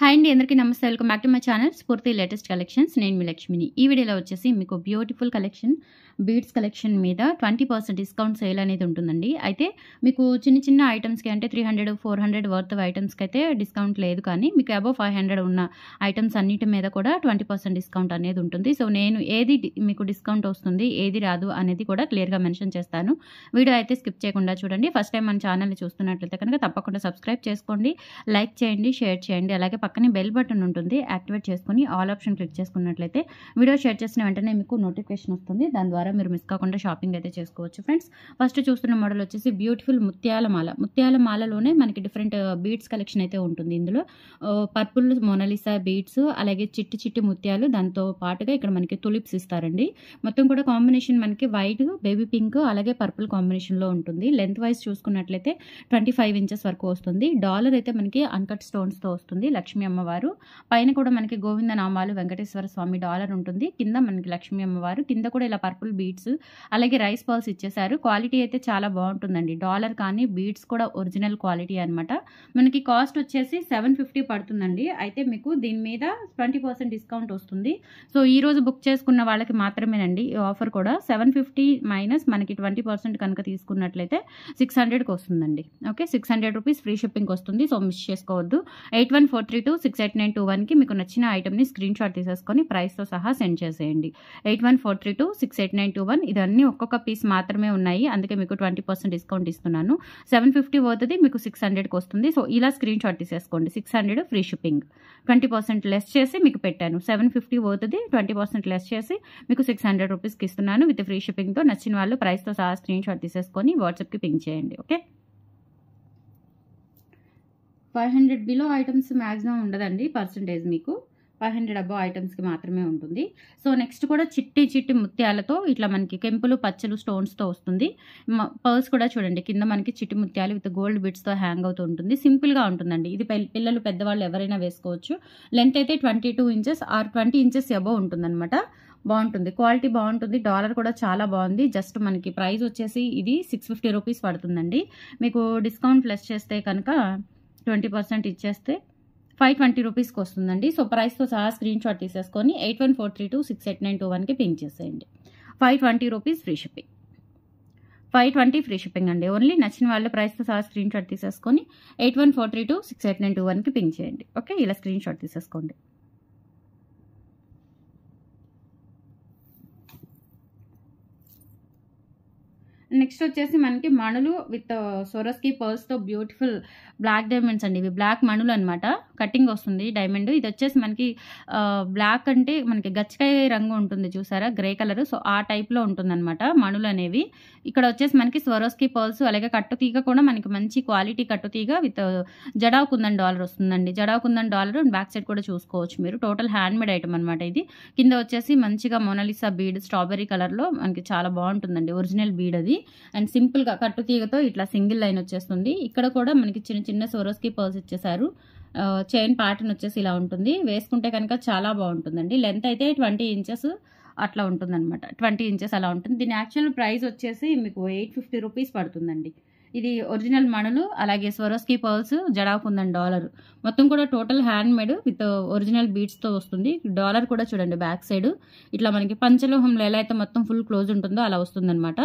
Hi అండి, అందరికీ నమస్తే. Welcome back to my channel స్ఫూర్తి లేటెస్ట్ కలెక్షన్స్. నేను మీ లక్ష్మిని. ఈ వీడియోలో వచ్చేసి మీకు బ్యూటిఫుల్ కలెక్షన్, బీడ్స్ కలెక్షన్ మీద 20% డిస్కౌంట్ సేల్ అనేది ఉంటుందండి. అయితే మీకు చిన్న చిన్న ఐటమ్స్కి అంటే 300, 400 వర్త్ ఐటమ్స్కి అయితే డిస్కౌంట్ లేదు, కానీ మీకు అబవ్ 500 ఉన్న ఐటమ్స్ అన్నిటి మీద కూడా 20% డిస్కౌంట్ అనేది ఉంటుంది. సో నేను ఏది మీకు డిస్కౌంట్ వస్తుంది, ఏది రాదు అనేది కూడా క్లియర్గా మెన్షన్ చేస్తాను. వీడియో అయితే స్కిప్ చేయకుండా చూడండి. ఫస్ట్ టైం మన ఛానల్ని చూస్తున్నట్లయితే కనుక తప్పకుండా సబ్స్క్రైబ్ చేసుకోండి, లైక్ చేయండి, షేర్ చేయండి. అలాగే పక్కనే బెల్ బటన్ ఉంటుంది, యాక్టివేట్ చేసుకుని ఆల్ ఆప్షన్ క్లిక్ చేసుకున్నట్లయితే వీడియో షేర్ చేసిన వెంటనే మీకు నోటిఫికేషన్ వస్తుంది. దాని ద్వారా మీరు మిస్ కాకుండా షాపింగ్ అయితే చేసుకోవచ్చు. ఫ్రెండ్స్, ఫస్ట్ చూస్తున్న మోడల్ వచ్చేసి బ్యూటిఫుల్ ముత్యాల మాల. ముత్యాల మాలలోనే మనకి డిఫరెంట్ బీడ్స్ కలెక్షన్ అయితే ఉంటుంది. ఇందులో పర్పుల్ మోనాలిసా బీడ్స్, అలాగే చిట్టి చిట్టి ముత్యాలు, దాంతో పాటుగా ఇక్కడ మనకి తులిప్స్ ఇస్తారండి. మొత్తం కూడా కాంబినేషన్ మనకి వైట్, బేబీ పింక్, అలాగే పర్పుల్ కాంబినేషన్లో ఉంటుంది. లెంత్ వైజ్ చూసుకున్నట్లయితే 25 ఇంచెస్ వరకు వస్తుంది. డాలర్ అయితే మనకి అన్కట్ స్టోన్స్తో వస్తుంది. లక్ష్మీ అమ్మవారు పైన కూడా మనకి గోవింద నామాలు, వెంకటేశ్వర స్వామి డాలర్ ఉంటుంది. కింద మనకి లక్ష్మీ అమ్మవారు, కింద కూడా ఇలా పర్పుల్ బీడ్స్, అలాగే రైస్ పర్ల్స్ ఇచ్చేసారు. క్వాలిటీ అయితే చాలా బాగుంటుందండి. డాలర్ కానీ బీడ్స్ కూడా ఒరిజినల్ క్వాలిటీ అనమాట. మనకి కాస్ట్ వచ్చేసి 750 పడుతుందండి. అయితే మీకు దీని మీద 20% డిస్కౌంట్ వస్తుంది. సో ఈ రోజు బుక్ చేసుకున్న వాళ్ళకి మాత్రమేనండి ఈ ఆఫర్ కూడా. 750 మైనస్ మనకి 20% కనుక తీసుకున్నట్లయితే 600కి వస్తుందండి. ఓకే, 600 రూపీస్ ఫ్రీ షిప్పింగ్ వస్తుంది. సో మిస్ చేసుకోవద్దు. 8143268921కి మీకు నచ్చిన ఐటమ్ని స్క్రీన్ షాట్ తీసేసుకొని ప్రైస్తో సహా సెండ్ చేసేయండి. 8143268921 ఇదన్నీ ఒక్కొక్క పీస్ మాత్రమే ఉన్నాయి, అందుకే మీకు 20% డిస్కౌంట్ ఇస్తున్నాను. 750 అవుతుంది, మీకు 600కి వస్తుంది. సో ఇలా స్క్రీన్ షాట్ తీసేసుకోండి. 600 ఫ్రీ షిప్పింగ్, 20% లెస్ చేసి మీకు పెట్టాను. 750 అవుతుంది, 20% లెస్ చేసి మీకు 600 రూపీస్కి ఇస్తున్నాను విత్ ఫ్రీ షిప్పింగ్తో. నచ్చిన వాళ్ళు ప్రైస్తో సహా స్క్రీన్ షాట్ తీసేసుకొని వాట్సాప్కి పింక్ చేయండి. ఓకే, 500 బిలో ఐటమ్స్ మ్యాక్సిమం ఉండదండి పర్సంటేజ్. మీకు 500 అబవ్ ఐటమ్స్కి మాత్రమే ఉంటుంది. సో నెక్స్ట్ కూడా చిట్టి చిట్టి ముత్యాలతో ఇట్లా మనకి కెంపులు పచ్చలు స్టోన్స్తో వస్తుంది. పర్ల్స్ కూడా చూడండి, కింద మనకి చిట్టి ముత్యాలు విత్ గోల్డ్ బిట్స్తో హ్యాంగ్ అవుతూ ఉంటుంది. సింపుల్గా ఉంటుందండి. ఇది పిల్లలు పెద్దవాళ్ళు ఎవరైనా వేసుకోవచ్చు. లెంత్ అయితే 22 ఇంచెస్ ఆర్ 20 ఇంచెస్ అబవ్ ఉంటుందన్నమాట. బాగుంటుంది, క్వాలిటీ బాగుంటుంది. డాలర్ కూడా చాలా బాగుంది. జస్ట్ మనకి ప్రైస్ వచ్చేసి ఇది 650 రూపీస్ పడుతుందండి. మీకు డిస్కౌంట్ లెస్ చేస్తే కనుక 20% ఇచ్చేస్తే 520 రూపీస్కి వస్తుందండి. సో ప్రైస్తో సహా స్క్రీన్ షాట్ తీసేసుకొని 8143268921కి పింక్ చేసేయండి. 520 rupees free shipping, 520 free shipping అండి. ఓన్లీ నచ్చిన వాళ్ళ ప్రైస్తో సహా స్క్రీన్ షాట్ తీసేసుకొని 8143268921కి పింక్ చేయండి. ఓకే, ఇలా స్క్రీన్ షాట్ తీసేసుకోండి. నెక్స్ట్ వచ్చేసి మనకి మణులు విత్ సొరస్కి పర్ల్స్తో బ్యూటిఫుల్ బ్లాక్ డైమండ్స్ అండి. ఇవి బ్లాక్ మణులు అనమాట. కటింగ్ వస్తుంది డైమండ్. ఇది వచ్చేసి మనకి బ్లాక్ అంటే మనకి గచ్చకాయ రంగు ఉంటుంది చూసారా, గ్రే కలర్. సో ఆ టైప్లో ఉంటుంది అనమాట మణులు అనేవి. ఇక్కడ వచ్చేసి మనకి స్వరోస్కి పర్ల్స్, అలాగే కట్టుతీగ కూడా మనకి మంచి క్వాలిటీ కట్టుతీగ విత్ జడావ్ కుందన్ డాలర్ వస్తుందండి. Jadau kundan dollar back side కూడా చూసుకోవచ్చు మీరు. టోటల్ హ్యాండ్ మేడ్ ఐటమ్ అనమాట ఇది. కింద వచ్చేసి మంచిగా మోనాలిసా బీడ్ స్ట్రాబెర్రీ కలర్లో మనకి చాలా బాగుంటుందండి. ఒరిజినల్ బీడ్ అది. అండ్ సింపుల్గా కట్టుతీగతో ఇట్లా సింగిల్ లైన్ వచ్చేస్తుంది. ఇక్కడ కూడా మనకి చిన్న చిన్న సోరోస్కి పర్ల్స్ ఇచ్చేసారు. చైన్ ప్యాటర్న్ వచ్చేసి ఇలా ఉంటుంది. వేసుకుంటే కనుక చాలా బాగుంటుందండి. లెంత్ అయితే 20 ఇంచెస్ అట్లా ఉంటుందన్నమాట. 20 ఇంచెస్ అలా ఉంటుంది. దీని యాక్చువల్ ప్రైస్ వచ్చేసి మీకు 850 రూపీస్ పడుతుందండి. ఇది ఒరిజినల్ మణులు, అలాగే Swarovski pearls, jadau kundan dollar, మొత్తం కూడా total handmade with original బీడ్స్తో వస్తుంది. డాలర్ కూడా చూడండి బ్యాక్ సైడ్ ఇట్లా మనకి పంచలోహంలో ఎలా అయితే మొత్తం ఫుల్ క్లోజ్ ఉంటుందో అలా వస్తుందన్నమాట.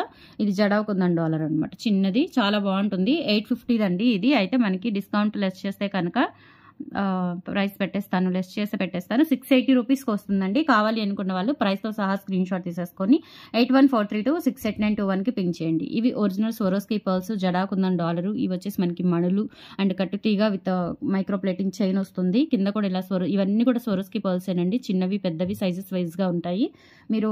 ఇది జడావ్ కుందన్ డాలర్ అనమాట. చిన్నది, చాలా బాగుంటుంది. 850 అండి ఇది. అయితే మనకి డిస్కౌంట్ లెస్ చేస్తే కనుక ప్రైస్ పెట్టేస్తాను, లెస్ చేసి పెట్టేస్తాను. 680 రూపీస్కి వస్తుందండి. కావాలి అనుకున్న వాళ్ళు ప్రైస్తో సహా స్క్రీన్ షాట్ తీసేసుకొని 8143268921కి పింక్ చేయండి. ఇవి original Swarovski pearls, jadau kundan dollar. ఇవి వచ్చేసి మనకి మణులు అండ్ కట్టుతీగ విత్ మైక్రో ప్లేటింగ్ చైన్ వస్తుంది. కింద కూడా ఇలా ఇవన్నీ కూడా సోరోస్కి పర్ల్సేనండి. చిన్నవి పెద్దవి సైజెస్ వైజ్గా ఉంటాయి. మీరు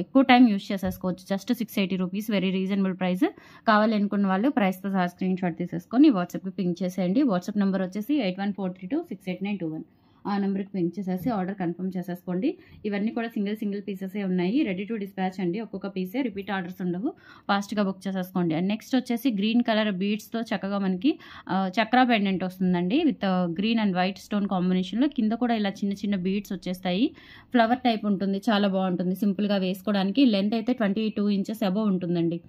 ఎక్కువ టైం యూజ్ చేసేసుకోవచ్చు. Just 680 rupees, very reasonable price. కావాలి అనుకున్న వాళ్ళు ప్రైస్తో సహా స్క్రీన్ షాట్ తీసేసుకొని వాట్సాప్కి పింక్ చేసేయండి. వాట్సాప్ నెంబర్ వచ్చేసి 8143268921. ఆ నెంబర్కి పింక్ చేసేసి ఆర్డర్ కన్ఫర్మ్ చేసేసుకోండి. ఇవన్నీ కూడా సింగిల్ పీసెసే ఉన్నాయి. రెడీ టు డిస్పాచ్ అండి. ఒక్కొక్క పీసే, రిపీట్ ఆర్డర్స్ ఉండవు. ఫాస్ట్గా బుక్ చేసేసుకోండి. అండ్ నెక్స్ట్ వచ్చేసి గ్రీన్ కలర్ బీడ్స్తో చక్కగా మనకి చక్రా పెండెంట్ వస్తుందండి with green and white stone కాంబినేషన్లో. కింద కూడా ఇలా చిన్న బీడ్స్ వచ్చేస్తాయి. ఫ్లవర్ టైప్ ఉంటుంది, చాలా బాగుంటుంది సింపుల్గా వేసుకోవడానికి. లెంత్ అయితే 22 ఇంచెస్ అబవ్ ఉంటుందండి.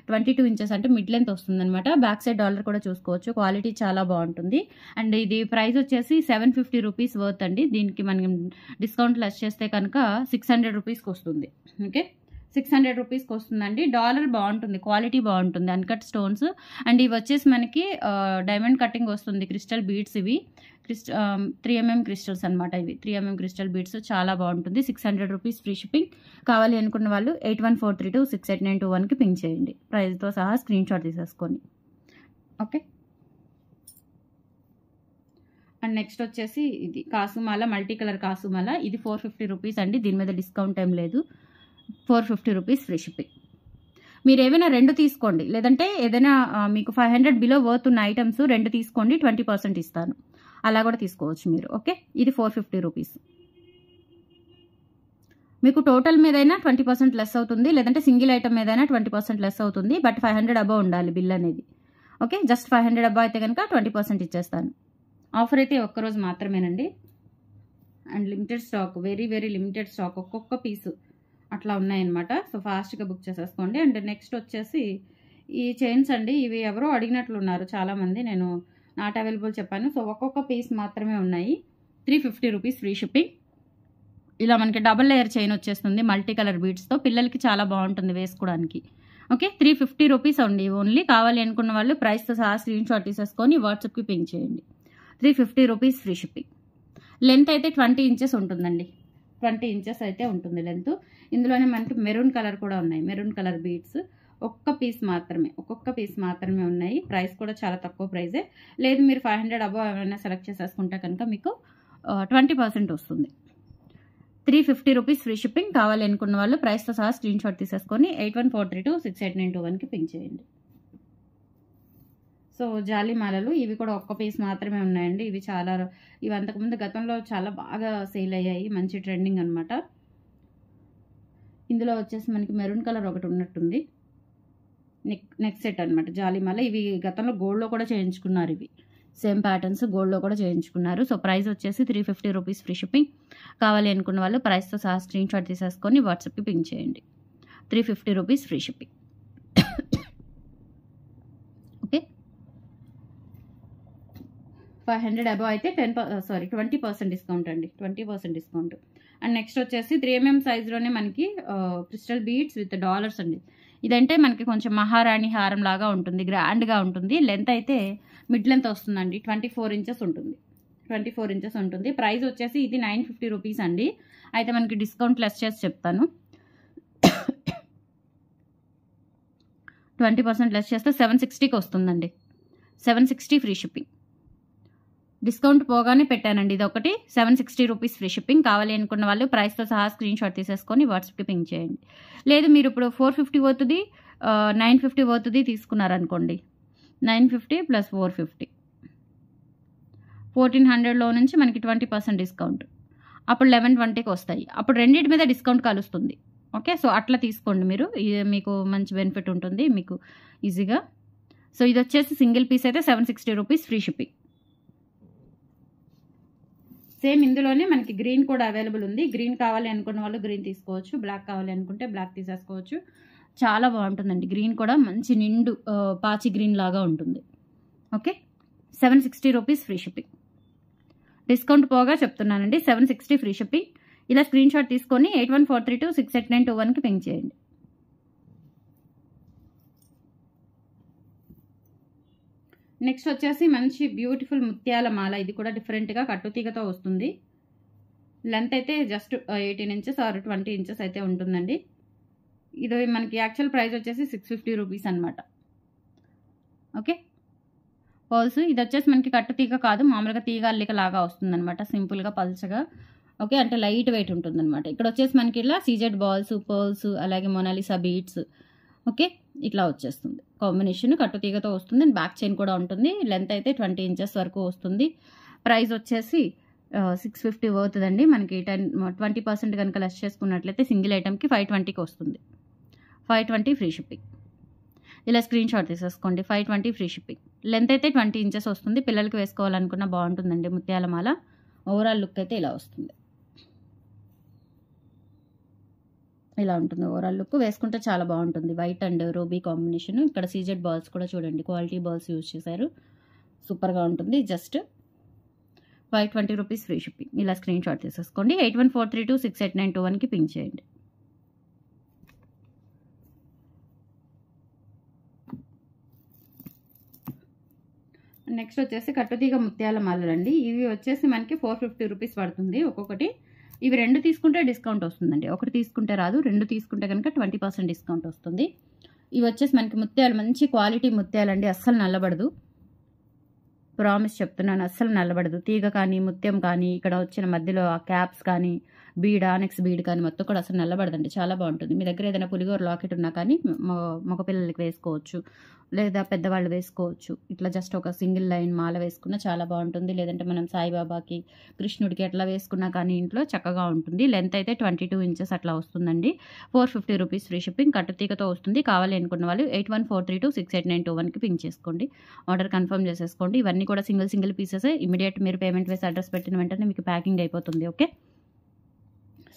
22 ఇంచెస్ అంటే మిడ్ లెంత్ వస్తుందన్నమాట. బ్యాక్ సైడ్ డాలర్ కూడా చూసుకోవచ్చు. క్వాలిటీ చాలా బాగుంటుంది. అండ్ ఇది ప్రైస్ వచ్చేసి 750 రూపీస్ వర్త్ అండి. దీనికి మనం డిస్కౌంట్ లెస్ చేస్తే కనుక 600 రూపీస్కి వస్తుంది. ఓకే, 600 రూపీస్కి వస్తుందండి. డాలర్ బాగుంటుంది, క్వాలిటీ బాగుంటుంది, అన్కట్ స్టోన్స్. అండ్ ఇవి వచ్చేసి మనకి డైమండ్ కటింగ్ వస్తుంది, క్రిస్టల్ బీడ్స్. ఇవి 3mm క్రిస్టల్స్ అనమాట. ఇవి 3mm క్రిస్టల్ బీడ్స్, చాలా బాగుంటుంది. 600 రూపీస్ ఫ్రీ షిప్పింగ్. కావాలి అనుకున్న వాళ్ళు 8143268921కి పింక్ చేయండి. ప్రైస్తో సహా స్క్రీన్ షాట్ తీసేసుకొని. ఓకే, అండ్ నెక్స్ట్ వచ్చేసి ఇది కాసుమాల, మల్టీ కలర్ కాసుమాల. ఇది 450 రూపీస్ అండి. దీని మీద డిస్కౌంట్ ఏం లేదు. 450 రూపీస్ ఫ్రీ షిప్పింగ్. మీరు ఏమైనా 2 తీసుకోండి, లేదంటే ఏదైనా మీకు 500 బిలో వర్త్ ఉన్న ఐటమ్స్ 2 తీసుకోండి, 20% ఇస్తాను. అలా కూడా తీసుకోవచ్చు మీరు. ఓకే, ఇది 450 రూపీస్. మీకు టోటల్ మీదైనా 20% లెస్ అవుతుంది, లేదంటే సింగిల్ ఐటమ్ మీదైనా 20% లెస్ అవుతుంది. బట్ 500 అబవ్ ఉండాలి బిల్ అనేది. ఓకే, జస్ట్ 500 అబవ్ అయితే కనుక 20% ఇచ్చేస్తాను. ఆఫర్ అయితే ఒక్కరోజు మాత్రమేనండి. And limited stock, very limited stock, ఒక్కొక్క పీసు అట్లా ఉన్నాయన్నమాట. సో ఫాస్ట్గా బుక్ చేసేసుకోండి. అండ్ నెక్స్ట్ వచ్చేసి ఈ చైన్స్ అండి. ఇవి ఎవరో అడిగినట్లున్నారు చాలామంది, నేను నాట్ అవైలబుల్ చెప్పాను. సో ఒక్కొక్క పీస్ మాత్రమే ఉన్నాయి. 350 రూపీస్ ఫ్రీ షిప్పింగ్. ఇలా మనకి డబుల్ లేయర్ చైన్ వచ్చేస్తుంది మల్టీ కలర్ బీడ్స్తో. పిల్లలకి చాలా బాగుంటుంది వేసుకోవడానికి. ఓకే, 350 రూపీస్ అండి ఓన్లీ. కావాలి అనుకున్న వాళ్ళు ప్రైస్తో సహా స్క్రీన్ షాట్ తీసేసుకొని వాట్సాప్కి పింక్ చేయండి. 350 రూపీస్ ఫ్రీ షిప్పింగ్. లెంత్ అయితే 20 ఇంచెస్ ఉంటుందండి. 20 ఇంచెస్ అయితే ఉంటుంది లెంత్. ఇందులోనే మనకి మెరూన్ కలర్ కూడా ఉన్నాయి, మెరూన్ కలర్ బీడ్స్. ఒక్కొక్క పీస్ మాత్రమే ఉన్నాయి. ప్రైస్ కూడా చాలా తక్కువ ప్రైజే. లేదు మీరు 500 అబవ్ ఏమైనా సెలెక్ట్ చేసేసుకుంటే కనుక మీకు 20% వస్తుంది. 350 రూపీస్ ఫ్రీ షిప్పింగ్. కావాలి అనుకున్న వాళ్ళు ప్రైస్తో సహా స్క్రీన్ షాట్ తీసేసుకొని 8143268921కి పింక్ చేయండి. సో జాలీ మాలలు ఇవి కూడా ఒక్క పీస్ మాత్రమే ఉన్నాయండి. ఇవి అంతకుముందు గతంలో చాలా బాగా సేల్ అయ్యాయి, మంచి ట్రెండింగ్ అనమాట. ఇందులో వచ్చేసి మనకి మెరూన్ కలర్ ఒకటి ఉన్నట్టుంది. నెక్ సెట్ అనమాట జాలీమాల. ఇవి గతంలో గోల్డ్లో కూడా చేయించుకున్నారు. ఇవి సేమ్ ప్యాటర్న్స్ గోల్డ్లో కూడా చేయించుకున్నారు. సో ప్రైస్ వచ్చేసి 350 రూపీస్ ఫ్రీ షిప్పింగ్. కావాలి అనుకున్న వాళ్ళు ప్రైస్తో సహా స్క్రీన్ షాట్ తీసేసుకొని వాట్సాప్కి పింక్ చేయండి. 350 rupees free shipping. Okay, 500 above అయితే 20% డిస్కౌంట్ అండి. 20% డిస్కౌంట్. అండ్ నెక్స్ట్ వచ్చేసి 3mm సైజ్లోనే మనకి క్రిస్టల్ బీడ్స్ విత్ డాలర్స్ అండి. ఇదంటే మనకి కొంచెం మహారాణి హారం లాగా ఉంటుంది, గ్రాండ్గా ఉంటుంది. లెంత్ అయితే మిడ్ లెంత్ వస్తుందండి. 24 ఇంచెస్ ఉంటుంది. 24 ఇంచెస్ ఉంటుంది. ప్రైస్ వచ్చేసి ఇది 950 రూపీస్ అండి. అయితే మనకి డిస్కౌంట్ లెస్ చేసి చెప్తాను. 20% లెస్ చేస్తే 760కి వస్తుందండి. 760 ఫ్రీ షిప్పింగ్. డిస్కౌంట్ పోగానే పెట్టానండి. ఇది ఒకటి 760 రూపీస్ ఫ్రీ షిప్పింగ్. కావాలి అనుకున్న వాళ్ళు ప్రైస్తో సహా స్క్రీన్ షాట్ తీసేసుకొని వాట్సాప్కి పింక్ చేయండి. లేదు మీరు ఇప్పుడు 450 అవుతుంది, 950 అవుతుంది తీసుకున్నారనుకోండి, 950 + 450 1400లో నుంచి మనకి 20% డిస్కౌంట్. అప్పుడు 1120కి వస్తాయి. అప్పుడు రెండింటి మీద డిస్కౌంట్ కలుస్తుంది. ఓకే, సో అట్లా తీసుకోండి మీరు. ఇది మీకు మంచి బెనిఫిట్ ఉంటుంది మీకు ఈజీగా. సో ఇది వచ్చేసి సింగిల్ పీస్ అయితే 760 రూపీస్ ఫ్రీ షిప్పింగ్. సేమ్ ఇందులోనే మనకి గ్రీన్ కూడా అవైలబుల్ ఉంది. గ్రీన్ కావాలి అనుకున్న వాళ్ళు గ్రీన్ తీసుకోవచ్చు, బ్లాక్ కావాలి అనుకుంటే బ్లాక్ తీసేసుకోవచ్చు. చాలా బాగుంటుందండి. గ్రీన్ కూడా మంచి నిండు పాచి గ్రీన్ లాగా ఉంటుంది. Okay, 760 rupees free shipping. Discount పోగా చెప్తున్నానండి, 760 ఫ్రీ షిప్పింగ్. ఇలా స్క్రీన్ షాట్ తీసుకొని 8143268921కి పింక్ చేయండి. నెక్స్ట్ వచ్చేసి మంచి బ్యూటిఫుల్ ముత్యాల మాల. ఇది కూడా డిఫరెంట్గా కట్టుతీగతో వస్తుంది. లెంత్ అయితే జస్ట్ 18 ఇంచెస్ ఆర్ 20 ఇంచెస్ అయితే ఉంటుందండి. ఇది మనకి యాక్చువల్ ప్రైస్ వచ్చేసి 650 రూపీస్ అనమాట. ఓకే, పర్ల్స్ ఇది వచ్చేసి మనకి కట్టుతీగ కాదు, మామూలుగా తీగ అల్లిక లాగా వస్తుంది అనమాట, సింపుల్గా పల్చగా. ఓకే, అంటే లైట్ వెయిట్ ఉంటుంది అనమాట. ఇక్కడ వచ్చేసి మనకి ఇలా సీజెడ్ బాల్స్, పర్ల్స్, అలాగే మొనాలిసా బీడ్స్. ఓకే, ఇట్లా వచ్చేస్తుంది కాంబినేషన్. కట్టుతీగతో వస్తుంది. బ్యాక్ చైన్ కూడా ఉంటుంది. లెంత్ అయితే 20 ఇంచెస్ వరకు వస్తుంది. ప్రైస్ వచ్చేసి 650 అవుతుందండి. మనకి 20% కనుక లెస్ చేసుకున్నట్లయితే సింగిల్ ఐటమ్కి 520కి వస్తుంది. 520 ఫ్రీ షిప్పింగ్. ఇలా స్క్రీన్ షాట్ తీసేసుకోండి. 520 ఫ్రీ షిప్పింగ్. లెంత్ అయితే 20 ఇంచెస్ వస్తుంది. పిల్లలకి వేసుకోవాలనుకున్న బాగుంటుందండి. ముత్యాల మాల ఓవరాల్ లుక్ అయితే ఇలా వస్తుంది. ఇలా ఉంటుంది ఓవరాల్ లుక్. వేసుకుంటే చాలా బాగుంటుంది. White and ruby combination. ఇక్కడ సీజెడ్ బాల్స్ కూడా చూడండి, క్వాలిటీ బాల్స్ యూజ్ చేశారు. సూపర్గా ఉంటుంది. Just 520 rupees free shipping. ఇలా స్క్రీన్ షాట్ తీసేసుకోండి. 8143268921కి పింక్ చేయండి. నెక్స్ట్ వచ్చేసి కట్టుతీగ ముత్యాల మాలలండి. ఇవి వచ్చేసి మనకి 450 రూపీస్ పడుతుంది ఒక్కొక్కటి. ఇవి 2 తీసుకుంటే డిస్కౌంట్ వస్తుందండి. ఒకటి తీసుకుంటే రాదు, 2 తీసుకుంటే కనుక 20% డిస్కౌంట్ వస్తుంది. ఇవి వచ్చేసి మనకి ముత్యాలు, మంచి క్వాలిటీ ముత్యాలండి. అస్సలు నల్లబడదు, ప్రామిస్ చెప్తున్నాను, అస్సలు నల్లబడదు. తీగ కానీ ముత్యం కానీ ఇక్కడ వచ్చిన మధ్యలో ఆ క్యాప్స్ కానీ బీడ్, ఆనెక్స్ బీడ్ కానీ మొత్తం కూడా అసలు నల్లబడదండి. చాలా బాగుంటుంది. మీ దగ్గర ఏదైనా పులిగోర లాకెట్ ఉన్నా కానీ మగపిల్లలకి వేసుకోవచ్చు, లేదా పెద్దవాళ్ళు వేసుకోవచ్చు. ఇట్లా జస్ట్ ఒక సింగిల్ లైన్ మాల వేసుకున్నా చాలా బాగుంటుంది. లేదంటే మనం సాయిబాబాకి, కృష్ణుడికి అట్లా వేసుకున్నా కానీ ఇంట్లో చక్కగా ఉంటుంది. లెంత్ అయితే 22 ఇంచెస్ అట్లా వస్తుందండి. 450 రూపీస్ ఫ్రీ షిప్పింగ్. కట్టుతీగతో వస్తుంది. కావాలి అనుకున్న వాళ్ళు 8143268921కి పింక్ చేసుకోండి. ఆర్డర్ కన్ఫర్మ్ చేసేసుకోండి. ఇవన్నీ కూడా సింగిల్ పీసెస్. ఇమీడియట్ మీరు పేమెంట్ వేసి అడ్రస్ పెట్టిన వెంటనే మీకు ప్యాకింగ్ అయిపోతుంది. ఓకే.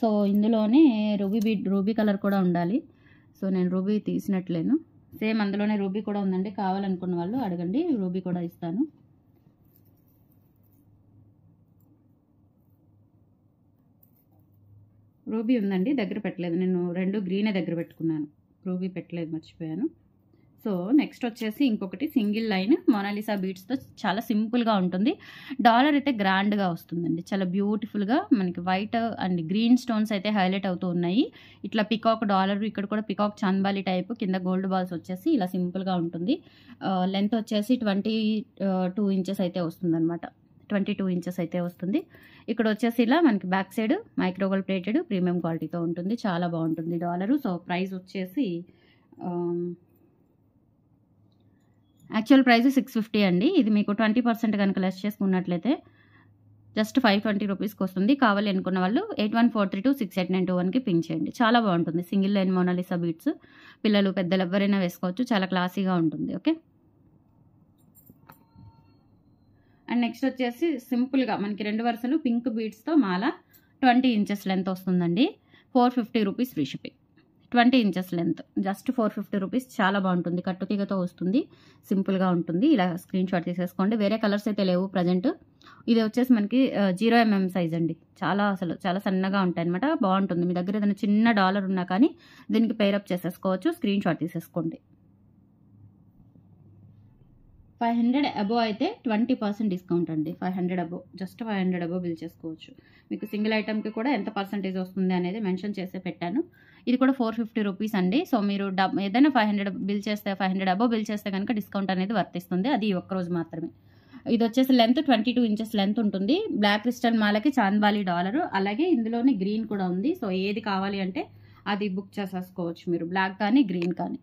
సో ఇందులోనే రూబీ కలర్ కూడా ఉండాలి. సో నేను రూబీ తీసినట్లేను. సేమ్ అందులోనే రూబీ కూడా ఉందండి. కావాలనుకున్న వాళ్ళు అడగండి, రూబీ కూడా ఇస్తాను. రూబీ ఉందండి, దగ్గర పెట్టలేదు. నేను 2 గ్రీనే దగ్గర పెట్టుకున్నాను, రూబీ పెట్టలేదు, మర్చిపోయాను. సో నెక్స్ట్ వచ్చేసి ఇంకొకటి సింగిల్ లైన్ మోనాలిసా బీడ్స్తో చాలా సింపుల్గా ఉంటుంది. డాలర్ అయితే గ్రాండ్గా వస్తుందండి. చాలా బ్యూటిఫుల్గా మనకి వైట్ అండ్ గ్రీన్ స్టోన్స్ అయితే హైలైట్ అవుతూ ఉన్నాయి. ఇట్లా పికాక్ డాలర్, ఇక్కడ కూడా పికాక్ చాంబాలి టైప్, కింద గోల్డ్ బాల్స్ వచ్చేసి ఇలా సింపుల్గా ఉంటుంది. లెంత్ వచ్చేసి 22 ఇంచెస్ అయితే వస్తుంది అనమాట. 22 ఇంచెస్ అయితే వస్తుంది. ఇక్కడ వచ్చేసి ఇలా మనకి back side micro gold plated premium క్వాలిటీతో ఉంటుంది. చాలా బాగుంటుంది డాలరు. సో ప్రైస్ వచ్చేసి యాక్చువల్ ప్రైస్ 650 అండి. ఇది మీకు 20% కనుక లెస్ చేసుకున్నట్లయితే జస్ట్ 520 రూపీస్కి వస్తుంది. కావాలి అనుకున్న వాళ్ళు 8143268921కి పింక్ చేయండి. చాలా బాగుంటుంది. Single line Mona Lisa beads. పిల్లలు పెద్దలు ఎవరైనా వేసుకోవచ్చు. చాలా క్లాసీగా ఉంటుంది. ఓకే. అండ్ నెక్స్ట్ వచ్చేసి సింపుల్గా మనకి 2 వరుసలు పింక్ బీడ్స్తో మాల 20 ఇంచెస్ లెంత్ వస్తుందండి. 450 rupees free shipping. 20 inches length just 450 rupees. చాలా బాగుంటుంది. కట్టుతీగతో వస్తుంది. సింపుల్గా ఉంటుంది. ఇలా స్క్రీన్ షాట్ తీసేసుకోండి. వేరే కలర్స్ అయితే లేవు ప్రజెంట్. ఇది వచ్చేసి మనకి 0mm సైజ్ అండి. చాలా సన్నగా ఉంటాయి అనమాట. బాగుంటుంది. మీ దగ్గర ఏదైనా చిన్న డాలర్ ఉన్నా కానీ దీనికి పేరప్ చేసేసుకోవచ్చు. స్క్రీన్ షాట్ తీసేసుకోండి. 500 అబోవ్ అయితే 20% డిస్కౌంట్ అండి. 500 అబోవ్, జస్ట్ 500 అబోవ్ బిల్ చేసుకోవచ్చు. మీకు సింగిల్ ఐటమ్కి కూడా ఎంత పర్సెంటేజ్ వస్తుంది అనేది మెన్షన్ చేసే పెట్టాను. ఇది కూడా 450 రూపీస్ అండి. సో మీరు ఏదైనా 500 బిల్ చేస్తే, 500 అబోవ్ బిల్ చేస్తే కనుక డిస్కౌంట్ అనేది వర్తిస్తుంది. అది ఒక్కరోజు మాత్రమే. ఇది వచ్చేసి లెంత్ 22 ఇంచెస్ లెంత్ ఉంటుంది. బ్లాక్ క్రిస్టల్ మాలకి చాంద్బాలి డాలరు, అలాగే ఇందులోనే గ్రీన్ కూడా ఉంది. సో ఏది కావాలి అంటే అది బుక్ చేసేసుకోవచ్చు మీరు, బ్లాక్ కానీ గ్రీన్ కానీ.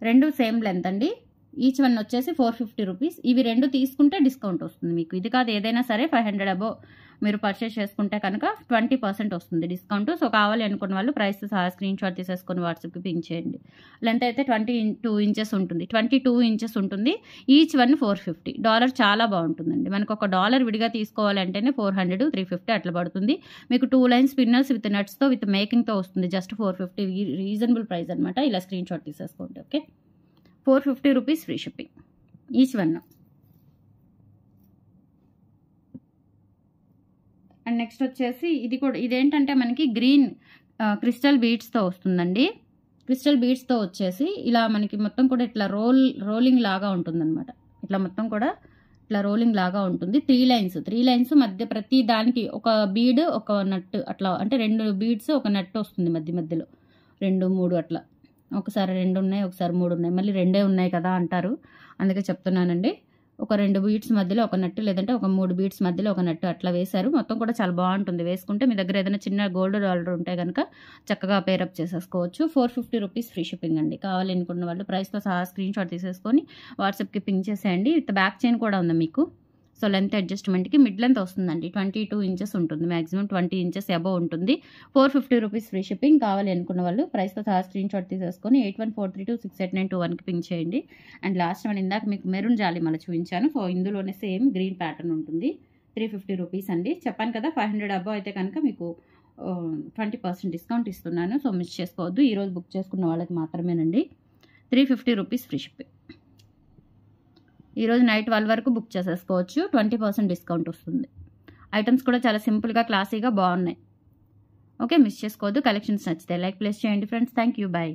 2 సేమ్ లెంత్ అండి. ఈచ్ వన్ వచ్చేసి 450 రూపీస్. ఇవి 2 తీసుకుంటే డిస్కౌంట్ వస్తుంది మీకు. ఇది కాదు ఏదైనా సరే 500 అబోవ్ మీరు పర్చేస్ చేసుకుంటే కనుక 20% వస్తుంది డిస్కౌంట్. సో కావాలి అనుకున్న వాళ్ళు ప్రైస్ సహా స్క్రీన్ షాట్ తీసేసుకొని వాట్సాప్కి పింక్ చేయండి. లెంత్ అయితే 22 ఇంచెస్ ఉంటుంది. 22 ఇంచెస్ ఉంటుంది. Each one 450. డాలర్ చాలా బాగుంటుందండి. మనకు ఒక డాలర్ విడిగా తీసుకోవాలంటేనే 400, 350 అట్లా పడుతుంది. మీకు 2 లైన్ స్పిన్నర్స్ విత్ నట్స్తో విత్ మేకింగ్తో వస్తుంది. జస్ట్ 450. రీజనబుల్ ప్రైస్ అనమాట. ఇలా స్క్రీన్ షాట్ తీసేసుకోండి. Okay. 450 rupees free shipping each one. And next వచ్చేసి ఇదేంటంటే మనకి గ్రీన్ క్రిస్టల్ బీడ్స్తో వస్తుందండి. క్రిస్టల్ బీడ్స్తో వచ్చేసి ఇలా మనకి మొత్తం కూడా ఇట్లా రోలింగ్ లాగా ఉంటుందన్నమాట. ఇట్లా మొత్తం కూడా ఇట్లా రోలింగ్ లాగా ఉంటుంది. 3 లైన్స్ మధ్య ప్రతి దానికి ఒక బీడ్ ఒక నట్ అట్లా, అంటే 2 బీడ్స్ ఒక నట్ వస్తుంది మధ్యలో 2, 3 అట్లా. ఒకసారి 2 ఉన్నాయి, ఒకసారి 3 ఉన్నాయి, మళ్ళీ 2 ఉన్నాయి కదా అంటారు. అందుకే చెప్తున్నానండి. ఒక 2 బీడ్స్ మధ్యలో ఒక నట్టు, లేదంటే ఒక 3 బీడ్స్ మధ్యలో ఒక నట్టు అట్లా వేశారు. మొత్తం కూడా చాలా బాగుంటుంది వేసుకుంటే. మీ దగ్గర ఏదైనా చిన్న గోల్డ్ డాలర్ ఉంటే కనుక చక్కగా పేరప్ చేసేసుకోవచ్చు. 450 రూపీస్ ఫ్రీ షిప్పింగ్ అండి. కావాలి అనుకున్న వాళ్ళు ప్రైస్తో సహా స్క్రీన్ షాట్ తీసేసుకొని వాట్సాప్కి పింక్ చేసేయండి. విత్ బ్యాక్ చైన్ కూడా ఉంది మీకు. సో లెంత్ అడ్జస్ట్మెంట్కి మిడ్ లెంత్ వస్తుందండి 22 ఇంచెస్ ఉంటుంది, మ్యాక్సిమం 20 ఇంచెస్ అబవ్ ఉంటుంది. 450 రూపీస్ ఫ్రీ షిప్పింగ్. కావాలి అనుకున్న వాళ్ళు ప్రైస్తో సహా స్క్రీన్ షాట్ తీసేసుకొని 8143268921కి పింక్ చేయండి. అండ్ లాస్ట్ వన్ ఇందాక మీకు మెరూన్ జాలి మళ్ళీ చూపించాను. సో ఇందులోనే సేమ్ గ్రీన్ ప్యాటర్న్ ఉంటుంది. 350 రూపీస్ అండి. చెప్పాను కదా 500 అబవ్ అయితే కనుక మీకు 20% డిస్కౌంట్ ఇస్తున్నాను. సో మిస్ చేసుకోవద్దు, ఈరోజు బుక్ చేసుకున్న వాళ్ళకి మాత్రమేనండి. 350 రూపీస్ ఫ్రీ షిప్పింగ్. ఈరోజు నైట్ 12 వరకు బుక్ చేసేసుకోవచ్చు, 20% డిస్కౌంట్ వస్తుంది. ఐటమ్స్ కూడా చాలా సింపుల్గా క్లాసీగా బాగున్నాయి. ఓకే, మిస్ చేసుకోవద్దు. కలెక్షన్స్ నచ్చితే లైక్ ప్లేస్ చేయండి ఫ్రెండ్స్. Thank you, bye.